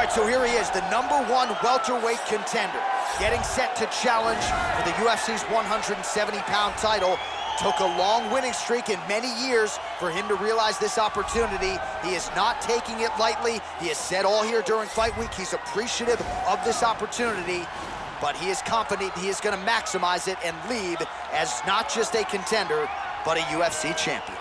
right, so here he is, the #1 welterweight contender, getting set to challenge for the UFC's 170-pound title. Took a long winning streak in many years for him to realize this opportunity. He is not taking it lightly. He has said all here during fight week he's appreciative of this opportunity, but he is confident he is going to maximize it and leave as not just a contender, but a UFC champion.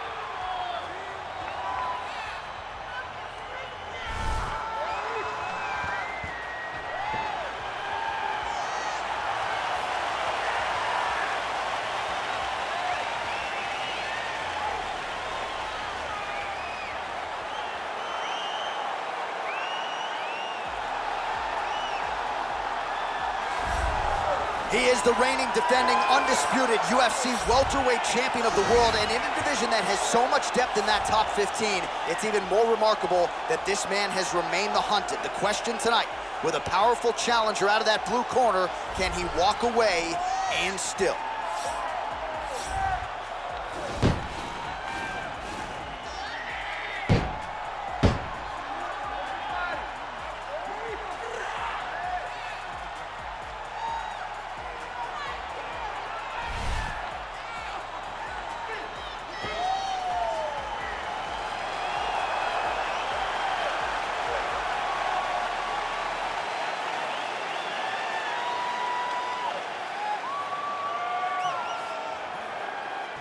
He is the reigning, defending, undisputed UFC welterweight champion of the world, and in a division that has so much depth in that top 15, it's even more remarkable that this man has remained the hunted. The question tonight, with a powerful challenger out of that blue corner, can he walk away and still?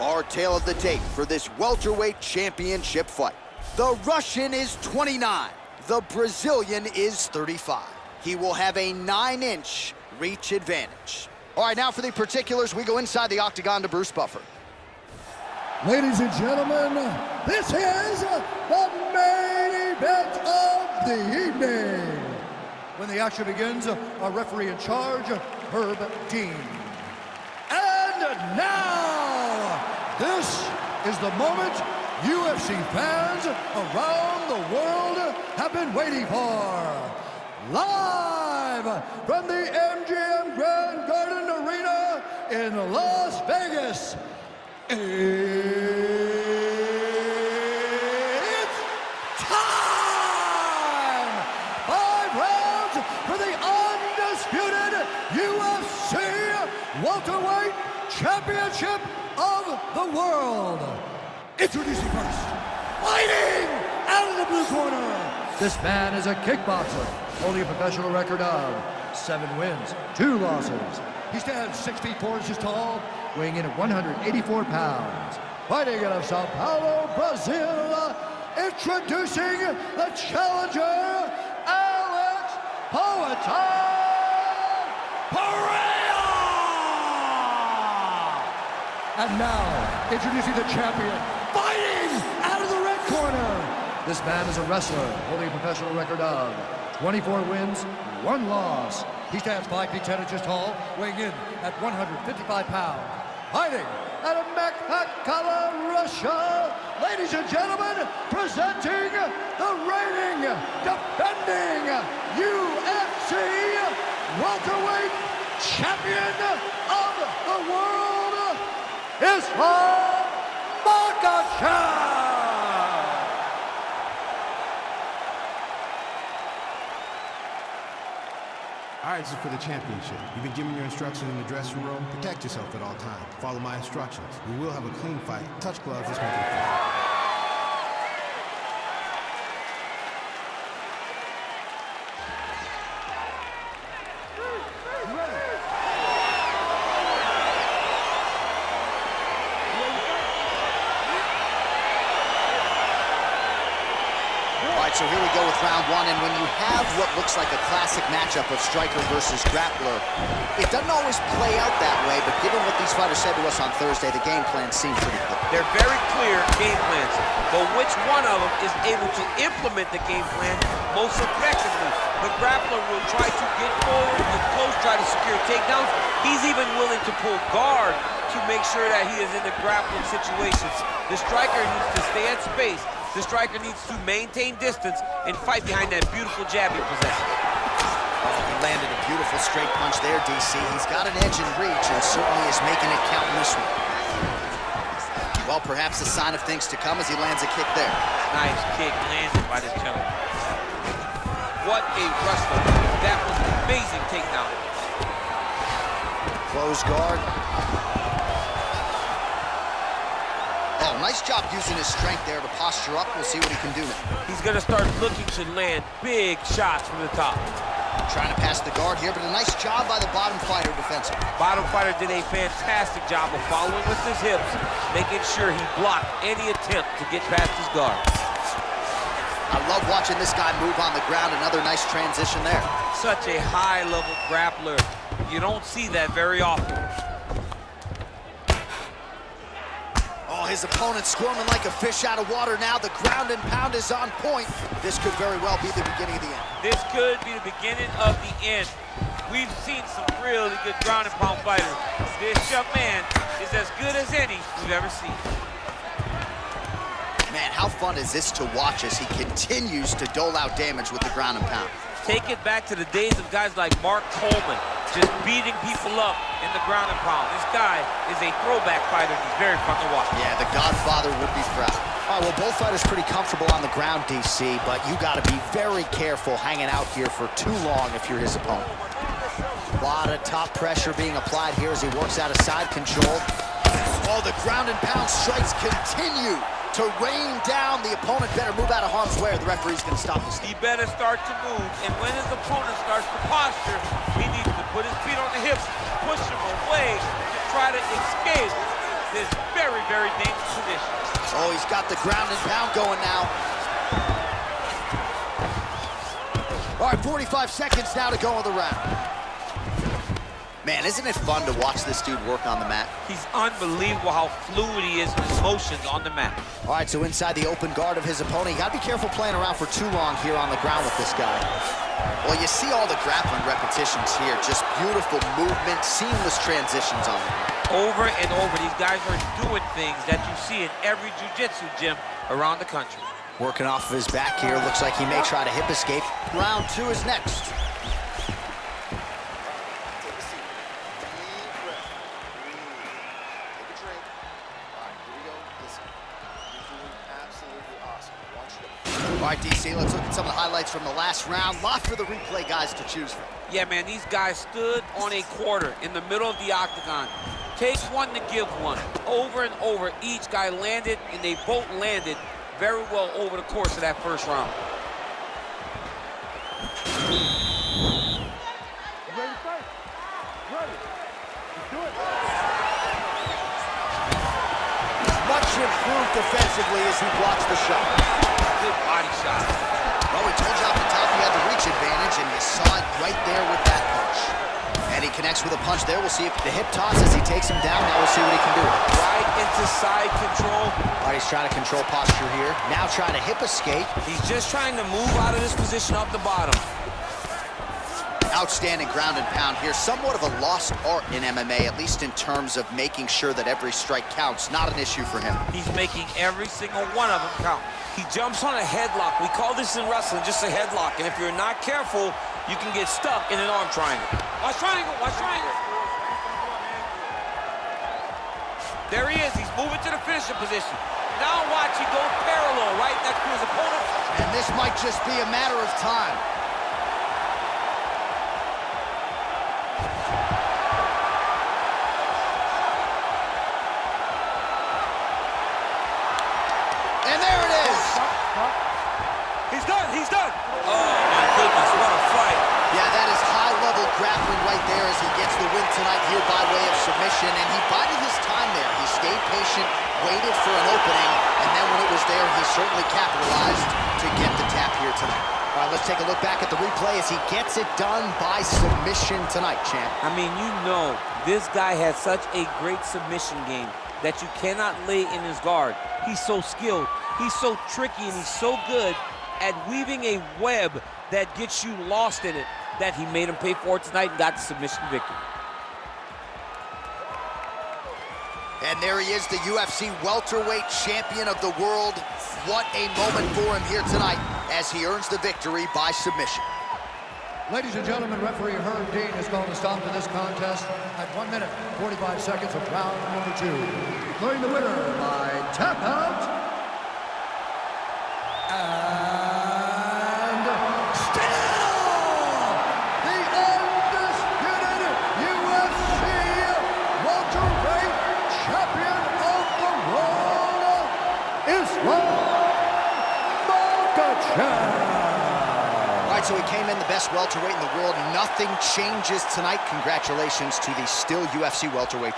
Our tale of the tape for this welterweight championship fight. The Russian is 29. The Brazilian is 35. He will have a 9-inch reach advantage. All right, now for the particulars, we go inside the octagon to Bruce Buffer. Ladies and gentlemen, this is the main event of the evening. When the action begins, our referee in charge, Herb Dean. And now, this is the moment UFC fans around the world have been waiting for. Live from the MGM Grand Garden Arena in Las Vegas, it's time! 5 rounds for the undisputed UFC welterweight championship of the world. Introducing first, fighting out of the blue corner. This man is a kickboxer, holding a professional record of 7 wins, 2 losses. He stands 6 feet 4 inches tall, weighing in at 184 pounds. Fighting out of Sao Paulo, Brazil, introducing the challenger, Alex Pereira! And now, introducing the champion, fighting out of the red corner. This man is a wrestler, holding a professional record of 24 wins, 1 loss. He stands 5 feet 10 inches tall, weighing in at 155 pounds. Fighting out of Makhachev, Russia, ladies and gentlemen, presenting the reigning, defending UFC welterweight champion of the world, is from Makhachev. All right, this is for the championship. You've been given your instructions in the dressing room. Protect yourself at all times. Follow my instructions. We will have a clean fight. Touch gloves, let's make it fun. So here we go with round 1, and when you have what looks like a classic matchup of striker versus grappler, it doesn't always play out that way, but given what these fighters said to us on Thursday, the game plan seemed pretty clear. They're very clear game plans, but which one of them is able to implement the game plan most effectively? The grappler will try to get forward, get close, try to secure takedowns. He's even willing to pull guard to make sure that he is in the grappling situations. The striker needs to stay at space. The striker needs to maintain distance and fight behind that beautiful jab he possesses. Oh, he landed a beautiful straight punch there, DC. He's got an edge in reach and certainly is making it count in this one. Well, perhaps a sign of things to come as he lands a kick there. Nice kick landed by this gentleman. what a wrestler. That was an amazing takedown. Close guard. Oh, nice job using his strength there to posture up. We'll see what he can do now. He's gonna start looking to land big shots from the top. Trying to pass the guard here, but a nice job by the bottom fighter defensively. Bottom fighter did a fantastic job of following with his hips, making sure he blocked any attempt to get past his guard. I love watching this guy move on the ground. Another nice transition there. Such a high-level grappler. You don't see that very often. Oh, his opponent squirming like a fish out of water now. The ground and pound is on point. This could very well be the beginning of the end. This could be the beginning of the end. We've seen some really good ground and pound fighters. This young man is as good as any we've ever seen. Man, how fun is this to watch as he continues to dole out damage with the ground and pound? Take it back to the days of guys like Mark Coleman, just beating people up in the ground and pound. This guy is a throwback fighter, and he's very fun to watch. Yeah, the Godfather would be proud. All right, well, both fighters pretty comfortable on the ground, DC, but you got to be very careful hanging out here for too long if you're his opponent. A lot of top pressure being applied here as he works out of side control. Oh, the ground and pound strikes continue to rain down. The opponent better move out of harm's way or the referee's going to stop this. He better start to move, and when his opponent starts to posture, he needs to put his feet on the hips, push him away to try to escape this very, very dangerous position. Oh, he's got the ground and pound going now. All right, 45 seconds now to go on the round. Man, isn't it fun to watch this dude work on the mat? He's unbelievable how fluid he is in his motions on the mat. All right, so inside the open guard of his opponent, you got to be careful playing around for too long here on the ground with this guy. Well, you see all the grappling repetitions here. Just beautiful movement, seamless transitions on him. Over and over, these guys are doing things that you see in every jiu-jitsu gym around the country. Working off of his back here. Looks like he may try to hip escape. Round 2 is next. All right, DC, let's look at some of the highlights from the last round. Lots for the replay guys to choose from. Yeah, man, these guys stood on a quarter in the middle of the octagon. Takes one to give one. Over and over, each guy landed, and they both landed very well over the course of that first round. Ready to fight? Ready. Let's do it. Much improved defensively as he blocks the shot. Good body shot. Well, we told you off the top he had the reach advantage, and you saw it right there with that punch. And he connects with a punch there. We'll see if the hip toss as he takes him down. Now we'll see what he can do. Right into side control. All right, he's trying to control posture here. Now trying to hip escape. He's just trying to move out of this position off the bottom. Outstanding ground and pound here. Somewhat of a lost art in MMA, at least in terms of making sure that every strike counts. Not an issue for him. He's making every single one of them count. He jumps on a headlock. We call this in wrestling just a headlock. And if you're not careful, you can get stuck in an arm triangle. Watch triangle, watch triangle. There he is. He's moving to the finishing position. Now watch, he goes parallel right next to his opponent. And this might just be a matter of time. And there it is. He's done, he's done. Oh my goodness, what a fight. Yeah, that is high-level grappling right there as he gets the win tonight here by way of submission. And he bided his time there. He stayed patient, waited for an opening, and then when it was there, he certainly capitalized to get the tap here tonight. All right, let's take a look back at the replay as he gets it done by submission tonight, champ. I mean, you know, this guy has such a great submission game that you cannot lay in his guard. He's so skilled, he's so tricky, and he's so good at weaving a web that gets you lost in it that he made him pay for it tonight and got the submission victory. And there he is, the UFC welterweight champion of the world. What a moment for him here tonight as he earns the victory by submission. Ladies and gentlemen, referee Herb Dean is going to stop to this contest at 1 minute, 45 seconds of round number 2. Declaring the winner by tap out and still right, so he came in the best welterweight in the world. Nothing changes tonight. Congratulations to the still UFC welterweight